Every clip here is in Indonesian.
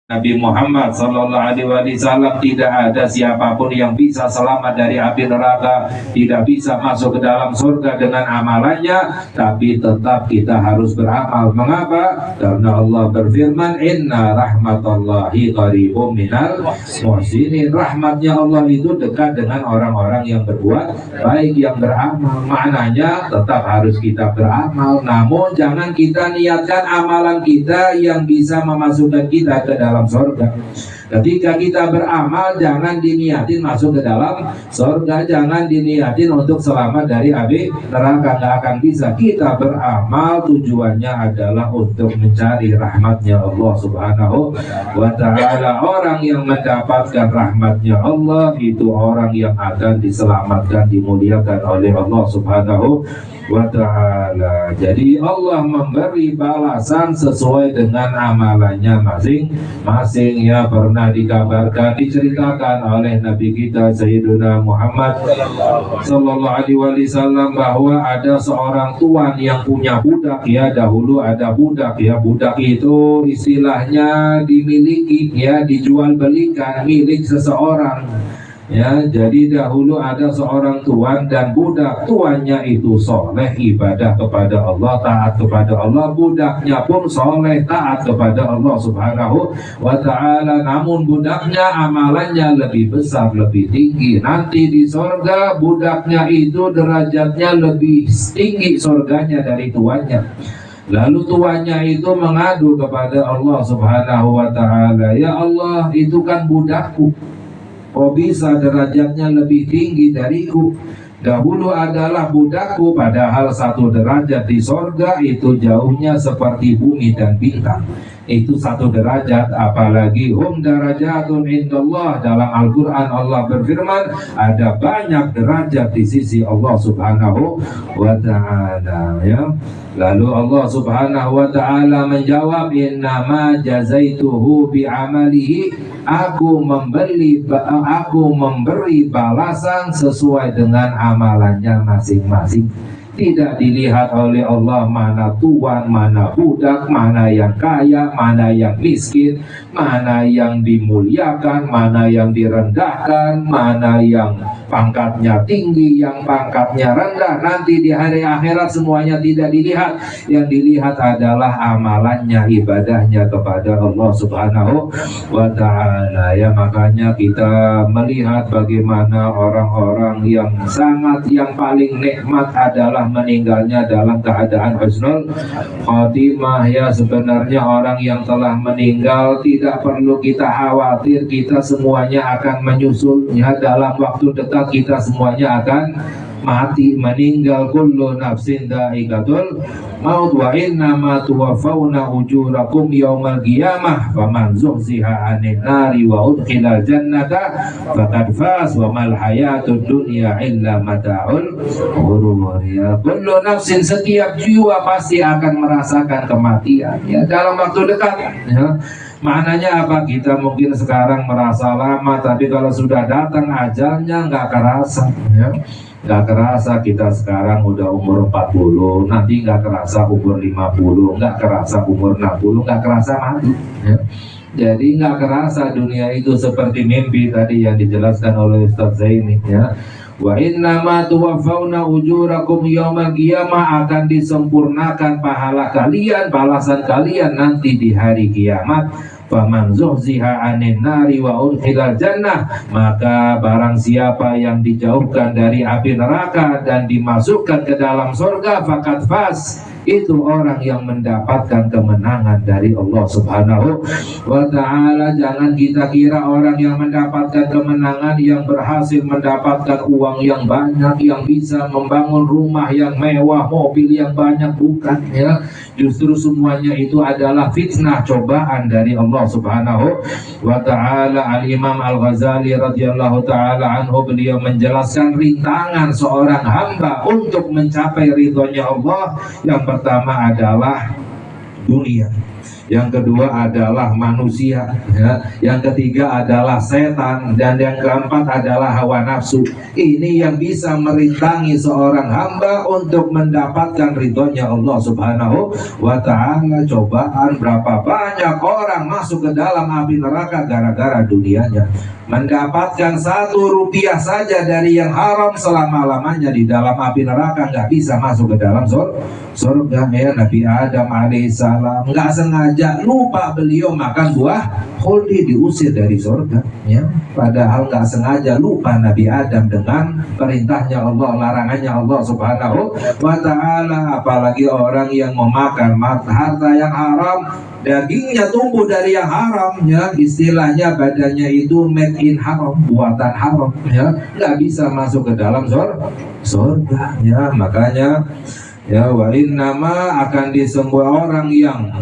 Nabi Muhammad Sallallahu Alaihi Wasallam, tidak ada siapapun yang bisa selamat dari api neraka, tidak bisa masuk ke dalam surga dengan amalannya, tapi tetap kita harus beramal. Mengapa? Karena Allah berfirman, Inna rahmatallahi qaribum minal muhsinin. Rahmatnya Allah itu dekat dengan orang-orang yang berbuat baik, yang beramal. Maknanya tetap harus kita beramal, namun jangan kita niatkan amalan kita yang bisa memasukkan kita ke dalam surga. Ketika kita beramal, jangan diniatin masuk ke dalam surga, jangan diniatin untuk selamat dari api neraka, nggak akan bisa. Kita beramal tujuannya adalah untuk mencari rahmatnya Allah Subhanahu wa Ta'ala. Orang yang mendapatkan rahmatnya Allah itu orang yang akan diselamatkan, dimuliakan oleh Allah Subhanahu wa Ta'ala. Jadi Allah memberi balasan sesuai dengan amalannya masing-masing. Ya, pernah dikabarkan, diceritakan oleh Nabi kita Sayyiduna Muhammad Sallallahu Alaihi Wasallam bahwa ada seorang tuan yang punya budak. Ya, dahulu ada budak. Ya, budak itu istilahnya dimiliki, ya, dijual belikan, milik seseorang. Ya, jadi dahulu ada seorang tuan dan budak. Tuannya itu soleh, ibadah kepada Allah, taat kepada Allah. Budaknya pun soleh, taat kepada Allah Subhanahu wa Ta'ala. Namun budaknya amalannya lebih besar, lebih tinggi. Nanti di sorga budaknya itu derajatnya lebih tinggi sorganya dari tuannya. Lalu tuannya itu mengadu kepada Allah Subhanahu wa Ta'ala, ya Allah, itu kan budakku, kok bisa derajatnya lebih tinggi dariku? Dahulu adalah budakku, padahal satu derajat di sorga itu jauhnya seperti bumi dan bintang. Itu satu derajat, apalagi hum darajatun indallah. Dalam Al-Quran Allah berfirman, ada banyak derajat di sisi Allah Subhanahu wa Ta'ala. Ya. Lalu Allah Subhanahu wa Ta'ala menjawab, innama jazaituhu bi'amalihi. Aku memberi balasan sesuai dengan amalannya masing-masing. Tidak dilihat oleh Allah mana tuan, mana budak, mana yang kaya, mana yang miskin, mana yang dimuliakan, mana yang direndahkan, mana yang pangkatnya tinggi, yang pangkatnya rendah. Nanti di hari akhirat semuanya tidak dilihat. Yang dilihat adalah amalannya, ibadahnya kepada Allah Subhanahu wa Ta'ala. Ya, makanya kita melihat bagaimana orang-orang yang paling nikmat adalah meninggalnya dalam keadaan husnul khotimah. Ya, sebenarnya orang yang telah meninggal tidak perlu kita khawatir, kita semuanya akan menyusulnya. Dalam waktu dekat kita semuanya akan mati, meninggal. Kullu nafsin dha'iqatul maut wa innama tuwaffawna ujurakum yaumal qiyamah faman zuhziha 'anil nari wa udkhilal jannata faqad faz wa mal hayatud dunya illa mata'ul ghurur. Ya, kullu nafsin, setiap jiwa pasti akan merasakan kematian, ya, dalam waktu dekat. Ya. Maknanya apa? Kita mungkin sekarang merasa lama, tapi kalau sudah datang ajalnya nggak kerasa. Ya. Nggak kerasa kita sekarang udah umur 40, nanti nggak kerasa umur 50, nggak kerasa umur 60, nggak kerasa mati. Ya. Jadi nggak kerasa dunia itu seperti mimpi tadi yang dijelaskan oleh Ustaz Zaini. Ya. Wa innama tuwaffawna ujurakum yaumal qiyamah, akan disempurnakan pahala kalian, balasan kalian nanti di hari kiamat. Faman zuhziha 'anil nari wa udkhilal jannah, maka barang siapa yang dijauhkan dari api neraka dan dimasukkan ke dalam surga, faqad faz, itu orang yang mendapatkan kemenangan dari Allah Subhanahu wa Ta'ala. Jangan kita kira orang yang mendapatkan kemenangan, yang berhasil mendapatkan uang yang banyak, yang bisa membangun rumah yang mewah, mobil yang banyak, bukan. Ya, justru semuanya itu adalah fitnah, cobaan dari Allah Subhanahu wa Ta'ala. Al-Imam Al-Ghazali radhiyallahu ta'ala anhu, beliau menjelaskan rintangan seorang hamba untuk mencapai ridhonya Allah. Yang pertama adalah dunia. yang kedua adalah manusia, ya. Yang ketiga adalah setan, dan yang keempat adalah hawa nafsu. Ini yang bisa merintangi seorang hamba untuk mendapatkan ridhonya Allah Subhanahu wa ta'ala. Cobaan berapa banyak orang masuk ke dalam api neraka gara-gara dunianya. Mendapatkan 1 rupiah saja dari yang haram, selama-lamanya di dalam api neraka, nggak bisa masuk ke dalam surga. Ya, Nabi Adam alaihissalam nggak sengaja lupa beliau makan buah khuldi, diusir dari surga, ya. Padahal nggak sengaja lupa Nabi Adam dengan perintahnya Allah, larangannya Allah Subhanahu wa ta'ala. Apalagi orang yang memakan harta yang haram, dagingnya tumbuh dari yang haram, ya. Istilahnya badannya itu made in haram, buatan haram, ya. Nggak bisa masuk ke dalam surga, ya. Makanya, ya, wa innama akan disembah orang yang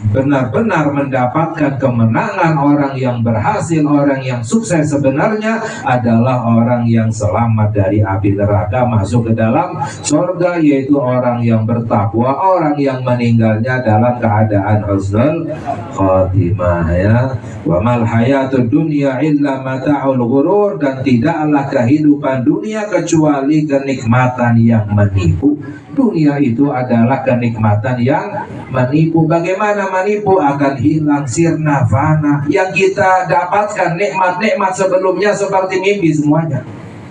benar-benar mendapatkan kemenangan, orang yang berhasil, orang yang sukses sebenarnya adalah orang yang selamat dari api neraka masuk ke dalam surga, yaitu orang yang bertakwa, orang yang meninggalnya dalam keadaan husnul khatimah, ya. Wa mal hayatud dunya illa mata'ul ghurur, dan tidaklah kehidupan dunia kecuali kenikmatan yang menipu. Dunia itu adalah kenikmatan yang menipu. Bagaimana menipu? Akan hilang, sirna, fana. Yang kita dapatkan nikmat-nikmat sebelumnya seperti mimpi semuanya,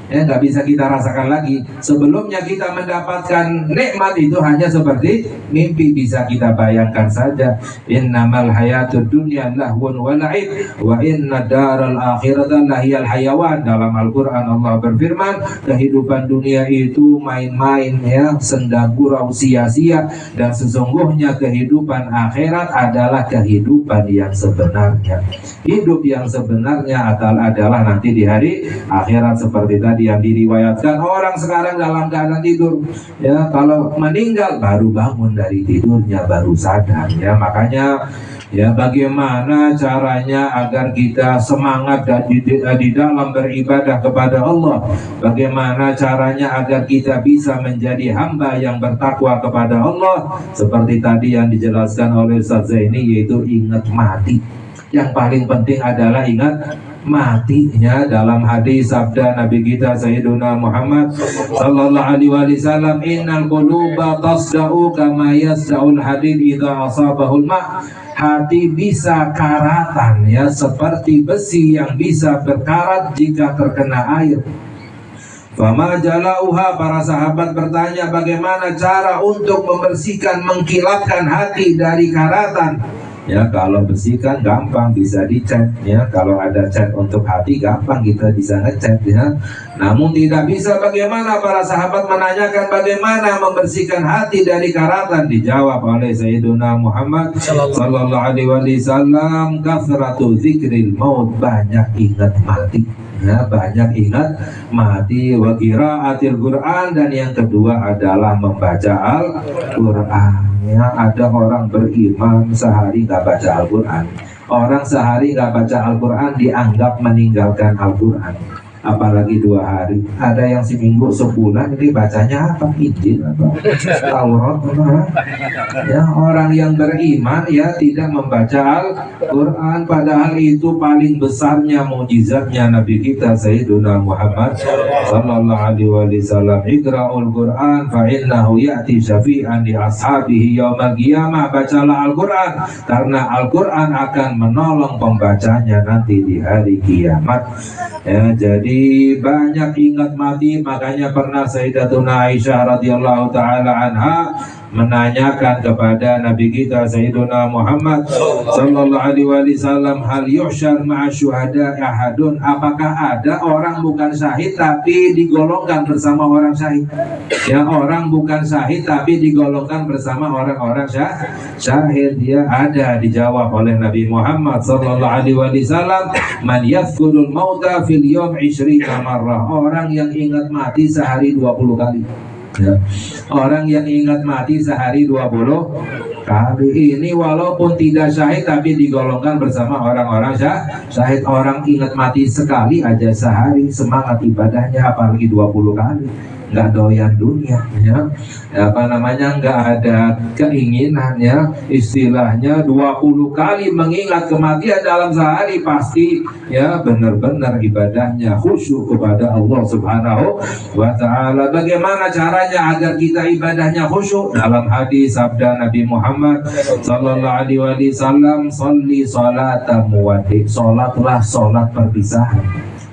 ya, nggak bisa kita rasakan lagi. Sebelumnya kita mendapatkan nikmat itu hanya seperti mimpi, bisa kita bayangkan saja. Innamal hayatud dunya lahwun wa la'ib wa inna daral akhirata lahiyal hayawan. Dalam Al-Quran Allah berfirman, kehidupan dunia itu main-main, ya, senda gurau, sia-sia, dan sesungguhnya kehidupan akhirat adalah kehidupan yang sebenarnya. Hidup yang sebenarnya adalah nanti di hari akhirat, seperti tadi yang diriwayatkan, orang sekarang dalam keadaan tidur, ya, kalau meninggal baru bangun dari tidurnya, baru sadar, ya. Makanya, ya, bagaimana caranya agar kita semangat di dalam beribadah kepada Allah? Bagaimana caranya agar kita bisa menjadi hamba yang bertakwa kepada Allah? Seperti tadi yang dijelaskan oleh Ustaz Zaini, yaitu ingat mati. Yang paling penting adalah ingat matinya. Dalam hadis sabda Nabi kita Sayyiduna Muhammad sallallahu alaihi wasallam, innal quluba tasda'u kama yasda'ul hadid idza asabahul ma'. Hati bisa karatan, ya, seperti besi yang bisa berkarat jika terkena air. Fama jalauha, para sahabat bertanya, bagaimana cara untuk membersihkan, mengkilapkan hati dari karatan? Ya, kalau besi kan gampang, bisa dicat, ya. Kalau ada cat untuk hati gampang, kita bisa ngecat, ya. Namun tidak bisa. Bagaimana? Para sahabat menanyakan bagaimana membersihkan hati dari karatan. Dijawab oleh Sayyiduna Muhammad sallallahu alaihi wasallam, kathratu dzikril maut, banyak ingat mati, ya, banyak ingat mati. Wa qiraatil Quran, dan yang kedua adalah membaca Al-Quran. Ya, ada orang beriman sehari nggak baca Al-Quran. Orang sehari nggak baca Al-Quran dianggap meninggalkan Al-Quran. Apalagi 2 hari. Ada yang seminggu, sebulan, ini bacanya apa? Injil atau Taurat? Ya, orang yang beriman, ya, tidak membaca Al-Quran. Padahal itu paling besarnya mukjizatnya Nabi kita Sayyiduna Muhammad sallallahu alaihi wasallam. Iqra'ul Quran fa innahu ya'ti syafi'an li ashabihi yaumal qiyamah. Bacalah Al-Quran, karena Al-Quran akan menolong pembacanya nanti di hari kiamat. Ya, jadi banyak ingat mati. Makanya pernah Sayyidatuna Aisyah radhiyallahu taala anha menanyakan kepada Nabi kita Sayyiduna Muhammad sallallahu alaihi wasallam, hal yuhsyar ma'a syuhada ahadun, apakah ada orang bukan syahid tapi digolongkan bersama orang syahid? Ya, orang bukan syahid tapi digolongkan bersama orang-orang syahid. Ya, ada. Dijawab oleh Nabi Muhammad sallallahu alaihi wasallam, man yadhkurul mauta fil yawm 20 marrah, orang yang ingat mati sehari 20 kali. Ya. Orang yang ingat mati sehari 20 kali. Ini walaupun tidak syahid tapi digolongkan bersama orang-orang syahid. Orang ingat mati sekali aja sehari, semangat ibadahnya, apalagi 20 kali. nggak doyan dunia, ya. Apa namanya, nggak ada keinginan, ya. Istilahnya 20 kali mengingat kematian dalam sehari, pasti ya benar-benar ibadahnya khusyuk kepada Allah Subhanahu wa Ta'ala. Bagaimana caranya agar kita ibadahnya khusyuk? Dalam hadis sabda Nabi Muhammad sallallahu alaihi wasallam, "Sholli sholatan muwaddi'." Salatlah salat perpisahan.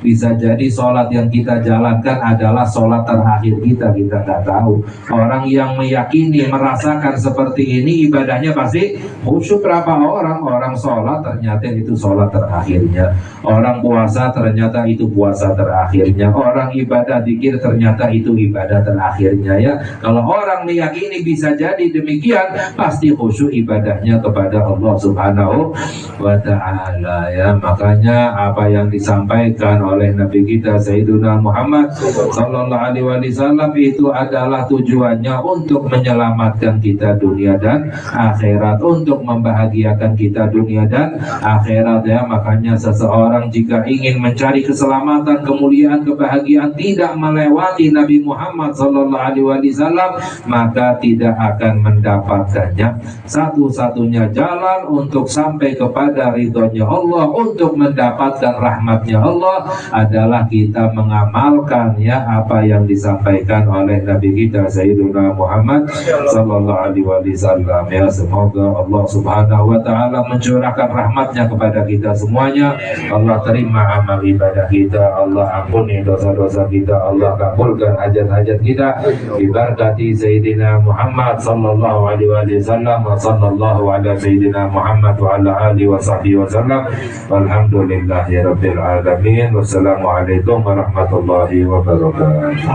Bisa jadi sholat yang kita jalankan adalah sholat terakhir kita nggak tahu. Orang yang meyakini, merasakan seperti ini, ibadahnya pasti khusyuk. Berapa orang sholat ternyata itu sholat terakhirnya. Orang puasa ternyata itu puasa terakhirnya. Orang ibadah zikir ternyata itu ibadah terakhirnya, ya. Kalau orang meyakini bisa jadi demikian, pasti khusyuk ibadahnya kepada Allah Subhanahu wa Ta'ala, ya. Makanya apa yang disampaikan oleh Nabi kita Sayyiduna Muhammad sallallahu alaihi wasallam itu adalah tujuannya untuk menyelamatkan kita dunia dan akhirat, untuk membahagiakan kita dunia dan akhirat, ya. Makanya seseorang jika ingin mencari keselamatan, kemuliaan, kebahagiaan, tidak melewati Nabi Muhammad sallallahu alaihi wasallam, maka tidak akan mendapatkannya. Satu-satunya jalan untuk sampai kepada ridhonya Allah, untuk mendapatkan rahmatnya Allah, adalah kita mengamalkan, ya, apa yang disampaikan oleh Nabi kita Sayyiduna Muhammad sallallahu alaihi wasallam, ya. Semoga Allah Subhanahu wa Ta'ala mencurahkan rahmatnya kepada kita semuanya. Allah terima amal ibadah kita, Allah ampuni dosa-dosa kita, Allah kabulkan hajat-hajat kita. Bibarakati Sayyidina Muhammad sallallahu alaihi wasallam, wa sallallahu ala Sayyidina Muhammad wa ala alihi wa sahbihi wasallam. Walhamdulillahi rabbil alamin. Wassalamualaikum warahmatullahi wabarakatuh.